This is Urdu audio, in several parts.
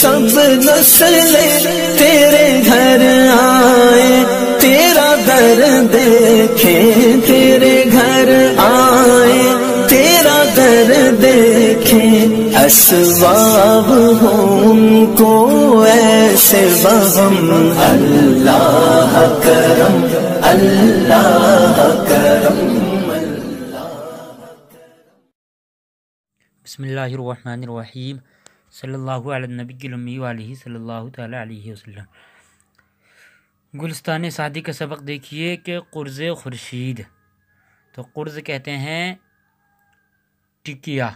سب نسلیں تیرے گھر آئے، تیرا در دیکھیں، تیرے گھر آئے، تیرا در دیکھیں، اسباب ہوں ان کو ایسے بہم، اللہ کرم، اللہ کرم۔ بسم اللہ الرحمن الرحیم، صلی اللہ علی النبی الامی وآلہ صلی اللہ تعالی علیہ وسلم۔ گلستان سعدی کا سبق دیکھیے کہ قرض خورشید، تو قرض کہتے ہیں ٹکیا،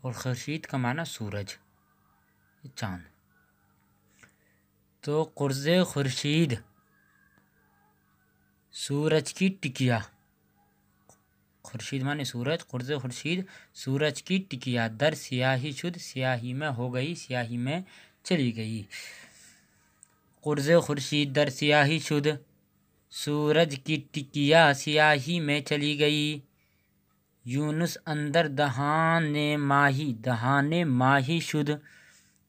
اور خورشید کا معنی سورج، چاند۔ تو قرض خورشید سورج کی ٹکیا، خورشید معنی سورج، قرض خورشید سورج کی ٹکیا، در سیاہی شد، سیاہی میں ہو گئی، سیاہی میں چلی گئی۔ قرض خورشید در سیاہی شد، سورج کی ٹکیا سیاہی میں چلی گئی۔ یونس اندر دہان ماہی، دہان ماہی شد،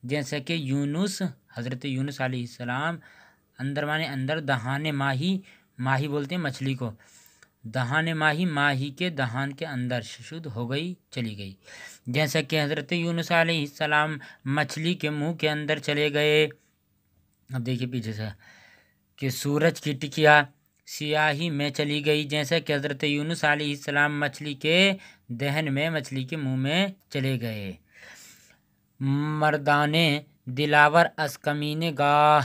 جیسا کہ یونس، حضرت یونس علیہ السلام، اندر معنی اندر، دہان ماہی، ماہی بولتے ہیں مچھلی کو، دہان ماہی، ماہی کے دہان کے اندر، شد ہو گئی، چلی گئی۔ جیسا کہ حضرت یونس علیہ السلام مچھلی کے منہ کے اندر چلے گئے۔ اب دیکھیے پیچھے سے کہ سورج کی ٹکیا سیاہی میں چلی گئی، جیسا کہ حضرت یونس علیہ السلام مچھلی کے دہن میں، مچھلی کے منہ میں چلے گئے۔ مردان دلاور از کمین گاہ،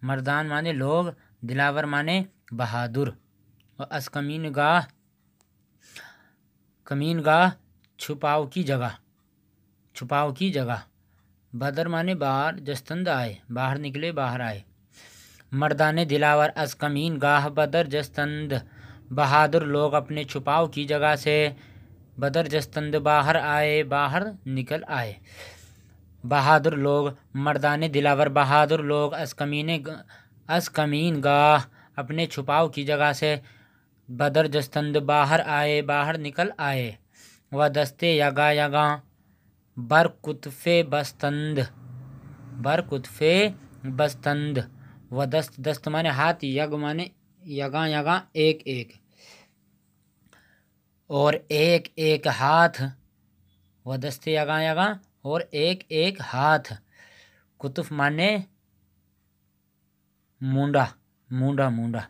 مردان مانے لوگ، دلاور مانے بہادر، اور از کمین گاہ، کمین گاہ چھپاؤ کی جگہ، چھپاؤ کی جگہ۔ بدر مانے باہر، جستند آئے، باہر نکلے، باہر آئے۔ مردان دلاور از کمین گاہ بدر جستند، بہادر لوگ اپنے چھپاؤ کی جگہ سے بدر جستند باہر آئے، باہر نکل آئے۔ بہادر لوگ، مردان دلاور بہادر لوگ، از کمین گاہ اپنے چھپاؤ کی جگہ سے بدر جستند باہر آئے، باہر نکل آئے۔ و دستے یگا یگاں بر کتف بستند، بر کتف بستند، و دست، دست مانے ہاتھ، یگ مانے یگاں، یگاں ایک ایک، اور ایک ایک ہاتھ، و دست یگاں یگاں، اور ایک ایک ہاتھ۔ کتف مانے مونڈا، مونڈا، مونڈا،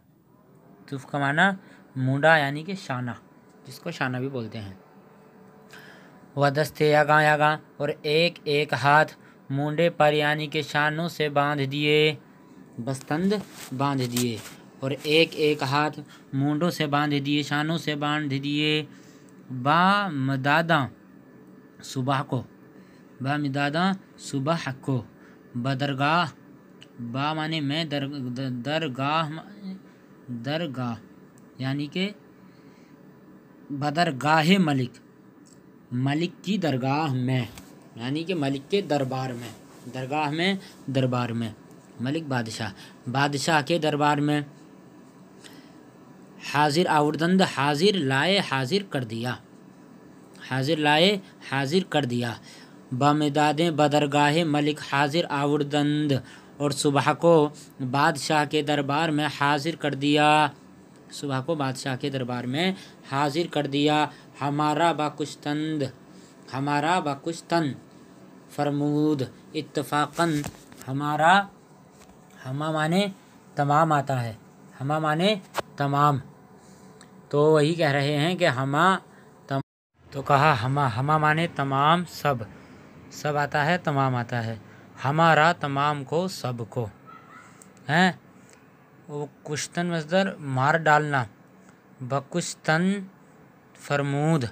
کتف کا معنی مونڈا یعنی کہ شانہ، جس کو شانہ بھی بولتے ہیں۔ و دست یگاں یگاں، اور ایک ایک ہاتھ، مونڈے پر یعنی کہ شانوں سے باندھ دیے، بستند باندھ دیے، اور ایک ایک ہاتھ مونڈوں سے باندھ دیے، شانوں سے باندھ دیے۔ با مداداں صبح کو، با مداداں صبح کو، بدرگاہ، با مانے میں، درگاہ، درگاہ یعنی کہ بدرگاہ ملک، ملک کی درگاہ میں، یعنی کہ ملک کے دربار میں، درگاہ میں، دربار میں، ملک بادشاہ، بادشاہ کے دربار میں۔ حاضر آوردند، حاضر لائے، حاضر کر دیا، حاضر لائے، حاضر کر دیا۔ بامدادیں بدرگاہ ملک حاضر آوردند، اور صبح کو بادشاہ کے دربار میں حاضر کر دیا، صبح کو بادشاہ کے دربار میں حاضر کر دیا۔ ہمارا باکشتند، ہمارا باکشتن فرمود اتفاقاً، ہمارا، ہما مانے تمام آتا ہے، ہما مانے تمام، تو وہی کہہ رہے ہیں کہ ہما، تو کہا ہما، ہما مانے تمام، سب، سب آتا ہے، تمام آتا ہے، ہمارا تمام کو، سب کو ہیں۔ وہ کشتن مصدر مار ڈالنا، بکشتن فرمود،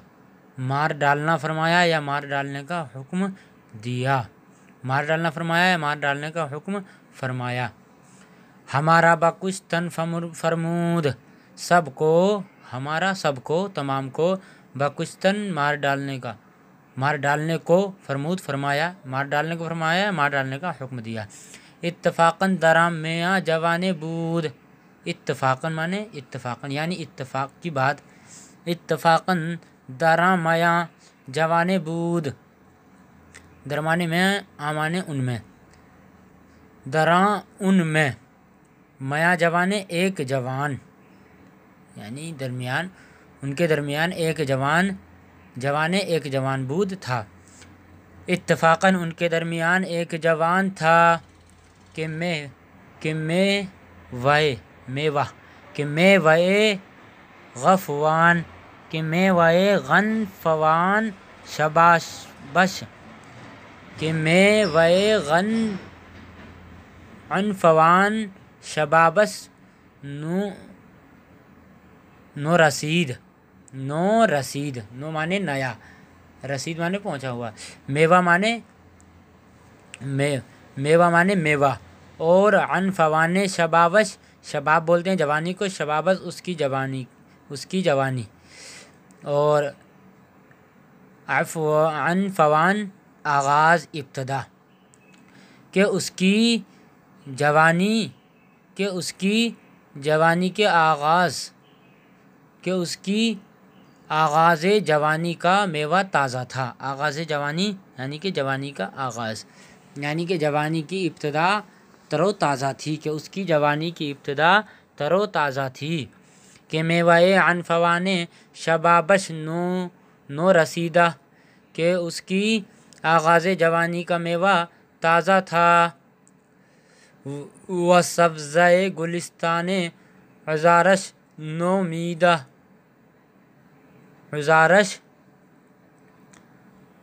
مار ڈالنا فرمایا یا مار ڈالنے کا حکم دیا، مار ڈالنا فرمایا یا مار ڈالنے کا حکم فرمایا۔ ہمارا بکشتن فرمود، سب کو، ہمارا سب کو، تمام کو، بکشتن مار ڈالنے کا، مار ڈالنے کو، فرمود فرمایا، مار ڈالنے کو فرمایا، مار ڈالنے کا حکم دیا۔ اتفاقاً درام میاں جوانے بود، اتفاقاً مانے اتفاقاً یعنی اتفاق کی بات، اتفاقاً درام میاں جوانے بود، درمانے میں، آمانے ان میں، دراں ان میں میاں جوان ایک جوان، یعنی درمیان ان کے درمیان ایک جوان ایک جوان بود تھا، اتفاقاً ان کے درمیان ایک جوان تھا کہ میں وے غفوان کہ میں وے غنفوان شبابش کہ میں وے غنفوان شبابس نو رسید نو مانے نیا، رسید مانے پہنچا ہوا، میوہ مانے میوہ، اور عنفوان شبابش، شباب بولتے ہیں جوانی کو، شبابس اس کی جوانی، اور عنفوان آغاز ابتدا کہ اس کی جوانی کے آغاز جوانی کا میوہ تازہ تھا، آغاز جوانی یعنی کہ جوانی کا آغاز، یعنی کہ جوانی کی ابتدا تر و تازہ تھی، کہ اس کی جوانی کی ابتدا تر و تازہ تھی، کہ میوہ عنفوان شبابش نو رسیدہ کہ اس کی آغاز جوانی کا میوہ تازہ تھا، و سبزۂ گلستان عذارش نومیدہ، عذارش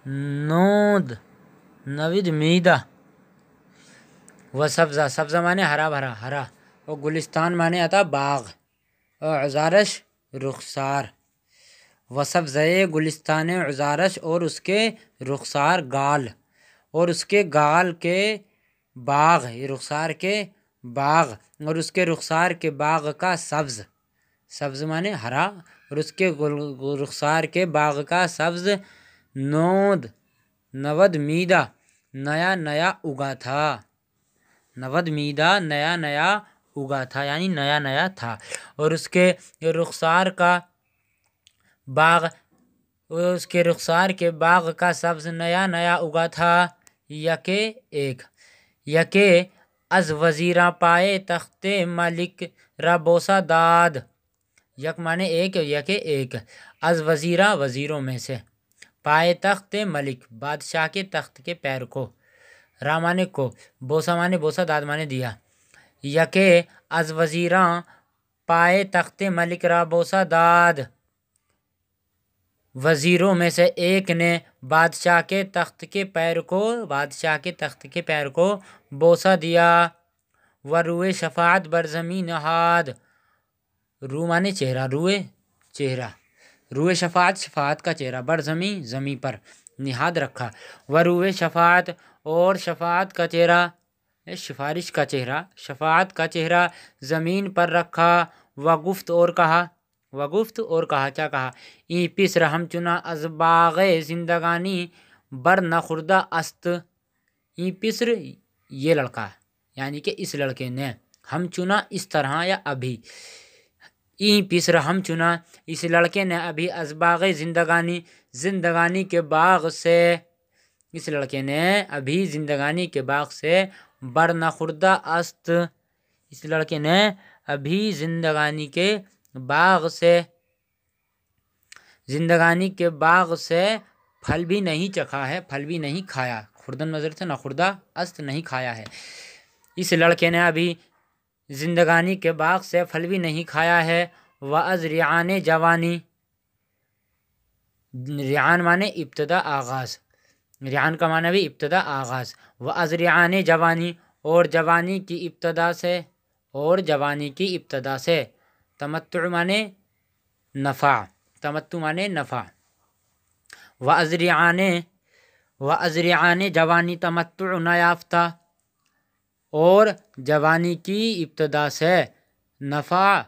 نود میدہ، و سبزہ مانے ہرا بھرا ہرا، اور گلستان مانے آتا باغ، اور عذارش رخسار، و سبزۂ گلستان عذارش اور اس کے رخسار گال، اور اس کے گال کے باغ، رخسار کے باغ، اور اس کے رخسار کے باغ کا سبز مانے ہرا، اور اس کے رخسار کے باغ کا سبز نود میدہ نیا اگا تھا، نود میدہ نیا اگا تھا یعنی نیا تھا، اور اس کے رخسار کا باغ، اس کے رخسار کے باغ کا سبز نیا اگا تھا، یکے از وزیراں پائے تخت ملک را بوسہ داد، یک مانے ایک، یکے ایک، از وزیروں میں سے، پائے تخت ملک بادشاہ کے تخت کے پیر کو، را مانے کو، بوسہ مانے بوسہ، داد مانے دیا، یکے از وزیراں پائے تخت ملک را بوسہ داد، وزیروں میں سے ایک نے بادشاہ کے تخت کے پیر کو بوسہ دیا، و روئے شفاعت بر زمین نہاد، رو مانے چہرہ، روئے شفاعت کا چہرہ، بر زمین پر نہاد رکھا، و روئے شفاعت اور شفاعت کا چہرہ، سفارش کا چہرہ، شفاعت کا چہرہ زمین پر رکھا، و گفت اور کہا کیا کہا، ای پسر ہم چنا از باغ زندگانی بر نخوردہ است، ای پسر یہ لڑکا یعنی کہ اس لڑکے نے، ہم چنا اس طرح یا ابھی، ای پسر ہم چنا اس لڑکے نے ابھی، از باغ زندگانی کے باغ سے، اس لڑکے نے ابھی زندگانی کے باغ سے، بر نخوردہ است، اس لڑکے نے ابھی زندگانی کے باغ سے پھل بھی نہیں چکھا ہے، پھل بھی نہیں کھایا، خوردن مذر سے نخوردہ است نہیں کھایا ہے، اس لڑکے نے ابھی زندگانی کے باغ سے پھل بھی نہیں کھایا ہے، وَأَذْ ریعان جوانی، ریعان مانے ابتدا آغاز، ریعان کا معنی بھی ابتدا آغاز، وَأَذْ ریعان جوانی اور جوانی کی ابتدا سے، تمتع مانے نفع، وَأَذْ ریعان جوانی تمتع نیافتہ، اور جوانی کی ابتدا سے نفع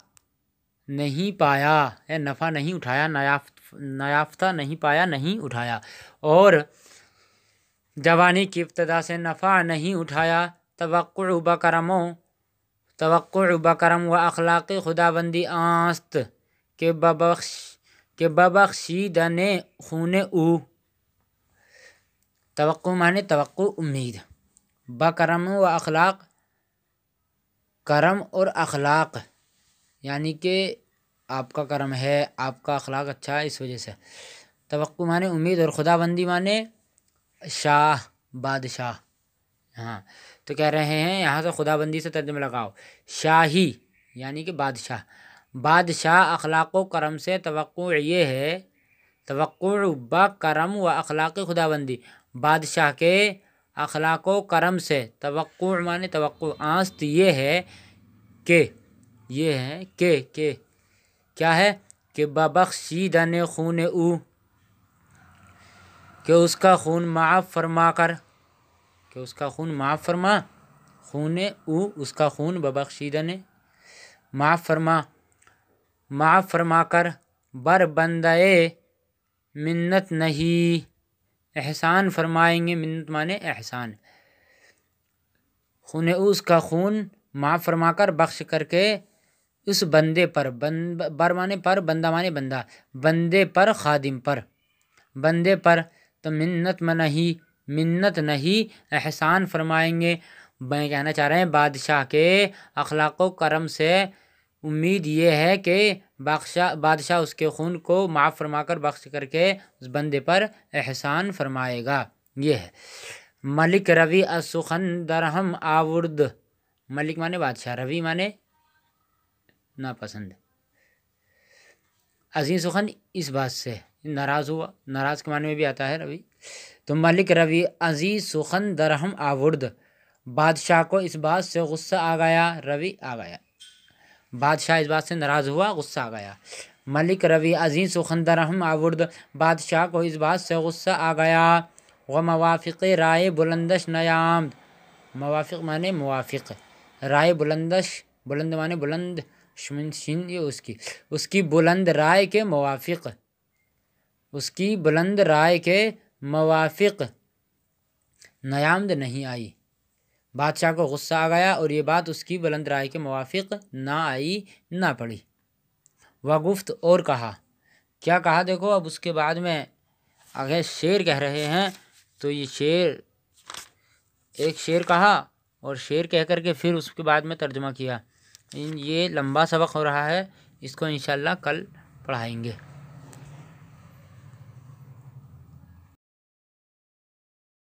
نہیں پایا، نفع نہیں اٹھایا، نیافتہ نہیں پایا، نہیں اٹھایا، اور جوانی کی ابتدا سے نفع نہیں اٹھایا، توقع بکرم و اخلاق خداوندی آست کہ ببخشیدن خون او، توقع مانے توقع امید، بکرم و اخلاق کرم اور اخلاق، یعنی کہ آپ کا کرم ہے، آپ کا اخلاق اچھا ہے، اس وجہ سے۔ توقع مانے امید، اور خدا بندی مانے شاہ، بادشاہ۔ ہاں تو کہہ رہے ہیں یہاں سے خدا بندی سے ترجمہ لگاؤ، شاہی یعنی کہ بادشاہ، بادشاہ اخلاق و کرم سے توقع یہ ہے، توقع با کرم و اخلاق خدا بندی، بادشاہ کے اخلاق و کرم سے توقع مانے توقع آست یہ ہے کہ کیا ہے کہ ببخشیدن خون او، کہ اس کا خون معاف فرما کر، کہ اس کا خون معاف فرما، خون او اس کا خون ببخشیدن معاف فرما کر، بر بندے منت نہیں احسان فرمائیں گے، منت مانے احسان، خون او اس کا خون معاف فرما کر، بخش کر کے اس بندے پر، بر مانے پر، بندہ مانے بندہ، بندے پر، خادم پر، بندے پر تو منت نہیں احسان فرمائیں گے۔ میں کہنا چاہ رہے ہیں بادشاہ کے اخلاق و کرم سے امید یہ ہے کہ بادشاہ اس کے خون کو معاف فرما کر، بخش کر کے اس بندے پر احسان فرمائے گا، یہ ہے۔ ملک روی السخن درہم آورد، ملک مانے بادشاہ، روی مانے ناپسند، عزیز سخن اس بات سے ناراض ہوا، ناراض کے معنی میں بھی آتا ہے روی، تو ملک روی عزیز سخن درہم آورد، بادشاہ کو اس بات سے غصہ آ گیا، روی آ گیا، بادشاہ اس بات سے ناراض ہوا، غصہ آ گیا۔ ملک روی عزیز سخن درہم آورد، بادشاہ کو اس بات سے غصہ آ گیا، و موافق رائے بلندش نیامد، موافق مانے موافق، رائے بلندش، بلند مانے بلند، شین یہ اس کی بلند رائے کے موافق، اس کی بلند رائے کے موافق نیامد نہیں آئی، بادشاہ کو غصہ آ گیا اور یہ بات اس کی بلند رائے کے موافق نہ آئی، نہ پڑی۔ وگفت اور کہا، کیا کہا دیکھو، اب اس کے بعد میں اگر شعر کہہ رہے ہیں تو یہ شعر، ایک شعر کہا اور شعر کہہ کر کے پھر اس کے بعد میں ترجمہ کیا، یہ لمبا سبق ہو رہا ہے، اس کو انشاءاللہ کل پڑھائیں گے۔